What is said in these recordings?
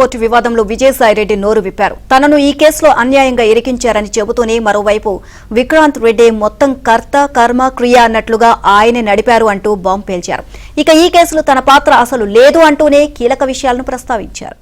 Port వివాదంలో విజయసాయిరెడ్డి నోరు విప్పారు. తనను ఈ కేసులో అన్యాయంగా ఇరికించారని చెబుతూనే మరోవైపు విక్రాంత్ రెడ్డి మొత్తం కర్త కర్మ క్రియ అన్నట్లుగా ఆయనే నడిపారు అంటూ బాంబు పేల్చారు. ఇక ఈ కేసులో తన పాత్ర అసలు లేదు అంటూనే కీలక విషయాలను ప్రస్తావించారు.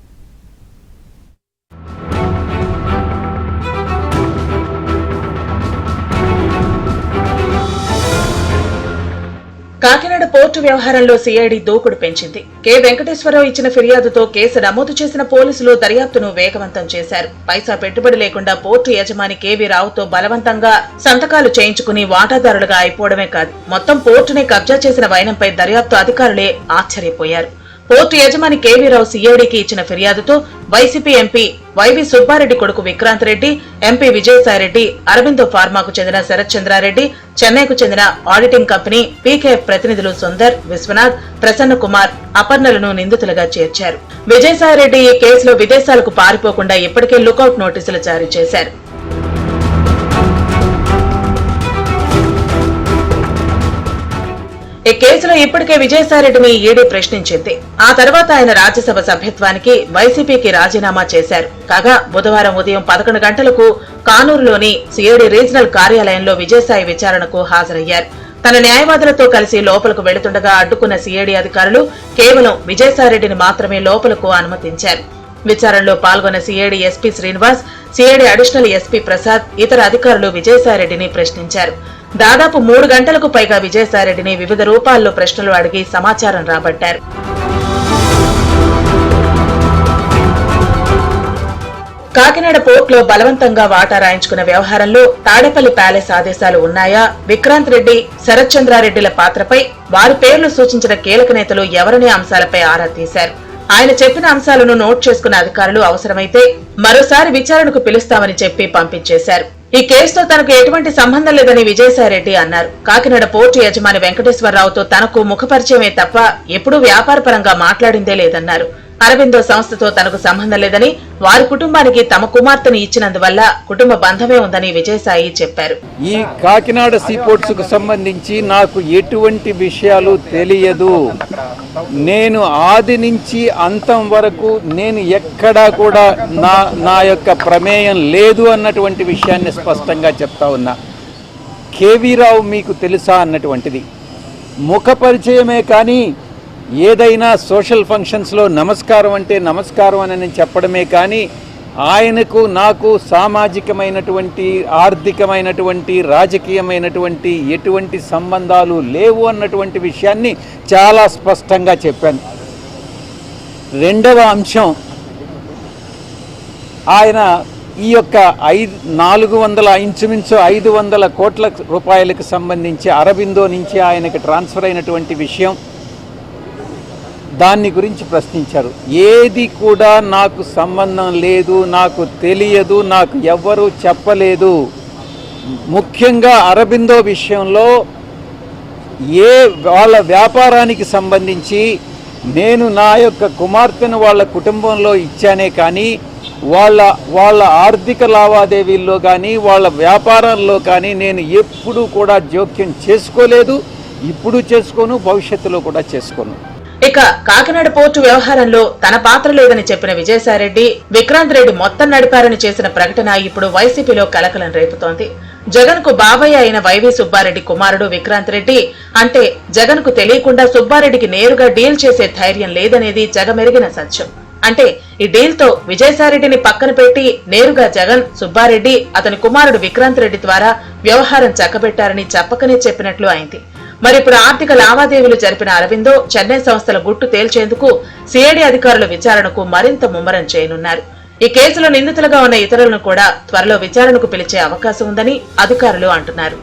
కాకినాడ పోర్టు వ్యవహారంలో సిఐడి దూకుడు పెంచింది. కె వెంకటేశ్వరరావు ఇచ్చిన ఫిర్యాదుతో కేసు నమోదు చేసిన పోలీసులు దర్యాప్తును వేగవంతం చేశారు. పైసా పెట్టుబడి లేకుండా పోర్టు యజమాని కేవీ రావుతో బలవంతంగా సంతకాలు చేయించుకుని వాటాదారులుగా అయిపోవడమే కాదు, మొత్తం పోర్టునే కబ్జా చేసిన వైనంపై దర్యాప్తు అధికారులే ఆశ్చర్యపోయారు. పోర్టు యజమాని కేవీ రావు సిఐడికి ఇచ్చిన ఫిర్యాదుతో వైసీపీ ఎంపీ వైవి సుబ్బారెడ్డి కొడుకు విక్రాంత్ రెడ్డి, ఎంపీ విజయసాయిరెడ్డి, అరబిందో ఫార్మాకు చెందిన శరత్ చంద్రారెడ్డి, చెన్నైకు చెందిన ఆడిటింగ్ కంపెనీ పీకేఎఫ్ ప్రతినిధులు సుందర్, విశ్వనాథ్, ప్రసన్న కుమార్, అపర్ణలను నిందితులుగా చేర్చారు. విజయసాయిరెడ్డి ఈ కేసులో విదేశాలకు పారిపోకుండా ఇప్పటికే లుకౌట్ నోటీసులు జారీ చేశారు. ఈ కేసులో ఇప్పటికే విజయసాయిరెడ్డిని ఈడీ ప్రశ్నించింది. ఆ తర్వాత ఆయన రాజ్యసభ సభ్యత్వానికి వైసీపీకి రాజీనామా చేశారు. కాగా బుధవారం ఉదయం 11 గంటలకు కానూరులోని సిఐడి రీజనల్ కార్యాలయంలో విజయసాయి విచారణకు హాజరయ్యారు. తన న్యాయవాదులతో కలిసి లోపలకు వెళుతుండగా అడ్డుకున్న సిఐడి అధికారులు కేవలం విజయసాయిరెడ్డిని మాత్రమే లోపలకు అనుమతించారు. విచారణలో పాల్గొన్న CID SP Srinivas, CID additional SP Prasad, ఇతర అధికారులు విజయసాయిరెడ్డిని ప్రశ్నించారు. దాదాపు 3 గంటలకు పైగా విజయసాయిరెడ్డిని వివిధ రూపాల్లో ప్రశ్నలు అడిగి సమాచారం రాబట్టారు. కాకినాడ పోర్టులో బలవంతంగా వాటా రాయించుకున్న వ్యవహారంలో తాడేపల్లి ప్యాలెస్ ఆదేశాలు ఉన్నాయా, విక్రాంత్ రెడ్డి, శరత్ చంద్రారెడ్డిల పాత్రపై వారి పేర్లు సూచించిన కీలక నేతలు ఎవరనే అంశాలపై ఆరా తీశారు. ఆయన చెప్పిన అంశాలను నోట్ చేసుకున్న అధికారులు అవసరమైతే మరోసారి విచారణకు పిలుస్తామని చెప్పి పంపించేశారు. ఈ కేసుతో తనకు ఎటువంటి సంబంధం లేదని విజయసాయిరెడ్డి అన్నారు. కాకినాడ పోర్టు యజమాని వెంకటేశ్వరరావుతో తనకు ముఖపరిచయమే తప్ప ఎప్పుడూ వ్యాపారపరంగా మాట్లాడిందే లేదన్నారు. అరబిందో సంస్థతో తనకు సంబంధం లేదని, వారి కుటుంబానికి తమ కుమార్తెను ఇచ్చినందువల్ల కుటుంబ బంధమే ఉందని విజయసాయి చెప్పారు. ఈ కాకినాడ సీపోర్ట్స్ కు సంబంధించి నాకు ఎటువంటి విషయాలు తెలియదు. నేను ఆది నుంచి అంతం వరకు నేను ఎక్కడా కూడా నా యొక్క ప్రమేయం లేదు అన్నటువంటి విషయాన్ని స్పష్టంగా చెప్తా ఉన్నా. కేవీ రావు మీకు తెలుసా అన్నటువంటిది ముఖ పరిచయమే, కానీ ఏదైనా సోషల్ ఫంక్షన్స్లో నమస్కారం అంటే నమస్కారం అని చెప్పడమే కానీ ఆయనకు నాకు సామాజికమైనటువంటి, ఆర్థికమైనటువంటి, రాజకీయమైనటువంటి ఎటువంటి సంబంధాలు లేవు అన్నటువంటి విషయాన్ని చాలా స్పష్టంగా చెప్పాను. రెండవ అంశం, ఆయన ఈ యొక్క 400 ఇంచుమించు 500 కోట్ల రూపాయలకు సంబంధించి అరబిందో నుంచి ఆయనకు ట్రాన్స్ఫర్ అయినటువంటి విషయం, దాన్ని గురించి ప్రశ్నించారు. ఏది కూడా నాకు సంబంధం లేదు, నాకు తెలియదు, నాకు ఎవ్వరూ చెప్పలేదు. ముఖ్యంగా అరబిందో విషయంలో వాళ్ళ వ్యాపారానికి సంబంధించి నేను నా యొక్క కుమార్తెను వాళ్ళ కుటుంబంలో ఇచ్చానే కానీ వాళ్ళ ఆర్థిక లావాదేవీల్లో కానీ వాళ్ళ వ్యాపారాల్లో కానీ నేను ఎప్పుడూ కూడా జోక్యం చేసుకోలేదు, ఇప్పుడు చేసుకోను, భవిష్యత్తులో కూడా చేసుకోను. ఇక కాకినాడ పోర్టు వ్యవహారంలో తన పాత్ర లేదని చెప్పిన విజయసాయిరెడ్డి, విక్రాంత్ రెడ్డి మొత్తం నడిపారని చేసిన ప్రకటన ఇప్పుడు వైసీపీలో కలకలం రేపుతోంది. జగన్ కు బాబాయ్ అయిన వైవి సుబ్బారెడ్డి కుమారుడు విక్రాంత్ రెడ్డి అంటే జగన్ కు తెలియకుండా సుబ్బారెడ్డికి నేరుగా డీల్ చేసే ధైర్యం లేదనేది జగమెరిగిన సత్యం. అంటే ఈ డీల్ తో విజయసాయిరెడ్డిని పక్కన పెట్టి నేరుగా జగన్, సుబ్బారెడ్డి, అతని కుమారుడు విక్రాంత్ రెడ్డి ద్వారా వ్యవహారం చక్కబెట్టారని చెప్పకనే చెప్పినట్లు అయింది. మరి ఇప్పుడు ఆర్థిక లావాదేవీలు జరిపిన అరబిందో, చెన్నై సంస్థల గుట్టు తేల్చేందుకు సిఐడి అధికారుల విచారణకు మరింత ముమ్మరం చేయనున్నారు. ఈ కేసులో నిందితులుగా ఉన్న ఇతరులను కూడా త్వరలో విచారణకు పిలిచే అవకాశం ఉందని అధికారులు అంటున్నారు.